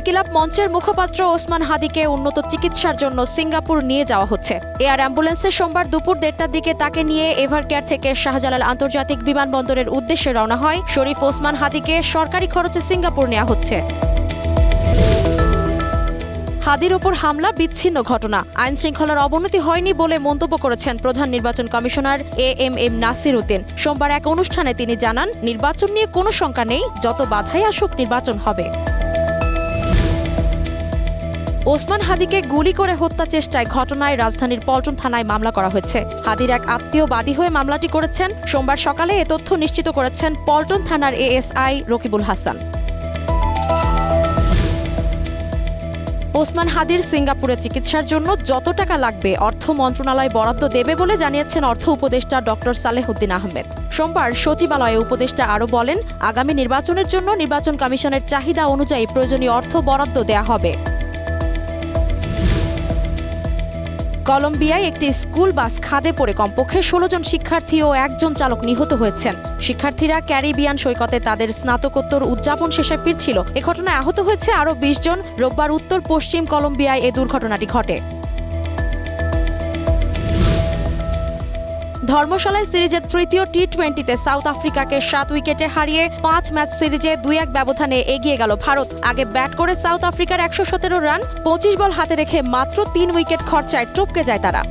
ইনকিলাব মঞ্চের মুখপাত্র ওসমান হাদিকে উন্নত চিকিৎসার জন্য সিঙ্গাপুর নিয়ে যাওয়া হচ্ছে। এয়ার অ্যাম্বুলেন্সে সোমবার দুপুর 1টার দিকে তাকে নিয়ে এভারকেয়ার থেকে শাহজালাল আন্তর্জাতিক বিমানবন্দরের উদ্দেশ্যে রওনা হয়। শরীফ ওসমান হাদিকে সরকারি খরচে সিঙ্গাপুর নেওয়া হচ্ছে। হাদির ওপর হামলা বিচ্ছিন্ন ঘটনা, আইন শৃঙ্খলার অবনতি হয়নি বলে মন্তব্য করেছেন প্রধান নির্বাচন কমিশনার এএমএম নাসির উদ্দিন। সোমবার এক অনুষ্ঠানে তিনি জানান, নির্বাচন নিয়ে কোনো শঙ্কা নেই, যত বাধাই আসুক নির্বাচন হবে। ওসমান হাদিকে গুলি করে হত্যা চেষ্টায় ঘটনায় রাজধানীর পল্টন থানায় মামলা করা হয়েছে। হাদির এক আত্মীয় বাদী হয়ে মামলাটি করেছেন। সোমবার সকালে এ তথ্য নিশ্চিত করেছেন পল্টন থানার এএসআই রকিবুল হাসান। ওসমান হাদির সিঙ্গাপুরে চিকিৎসার জন্য যত টাকা লাগবে অর্থ মন্ত্রণালয় বরাদ্দ দেবে বলে জানিয়েছেন অর্থ উপদেষ্টা ডক্টর সালেহুদ্দিন আহমেদ। সোমবার সচিবালয়ে উপদেষ্টা আরও বলেন, আগামী নির্বাচনের জন্য নির্বাচন কমিশনের চাহিদা অনুযায়ী প্রয়োজনীয় অর্থ বরাদ্দ দেয়া হবে। কলম্বিয়ায় একটি স্কুল বাস খাদে পড়ে কমপক্ষে 16 জন শিক্ষার্থী ও 1 জন চালক নিহত হয়েছেন। শিক্ষার্থীরা ক্যারিবিয়ান সৈকতে তাদের স্নাতকোত্তর উদযাপন শেষে ফিরছিল। এ ঘটনায় আহত হয়েছে আরও 20 জন। রোববার উত্তর পশ্চিম কলম্বিয়ায় এ দুর্ঘটনাটি ঘটে। ধর্মশালায় সিরিজের তৃতীয় টি-20তে সাউথ আফ্রিকাকে 7 উইকেটে হারিয়ে 5 ম্যাচ সিরিজে 2-1 ব্যবধানে এগিয়ে গেল ভারত। আগে ব্যাট করে সাউথ আফ্রিকার 117 রান 25 বল হাতে রেখে মাত্র 3 উইকেট খরচায় টপকে যায় তারা।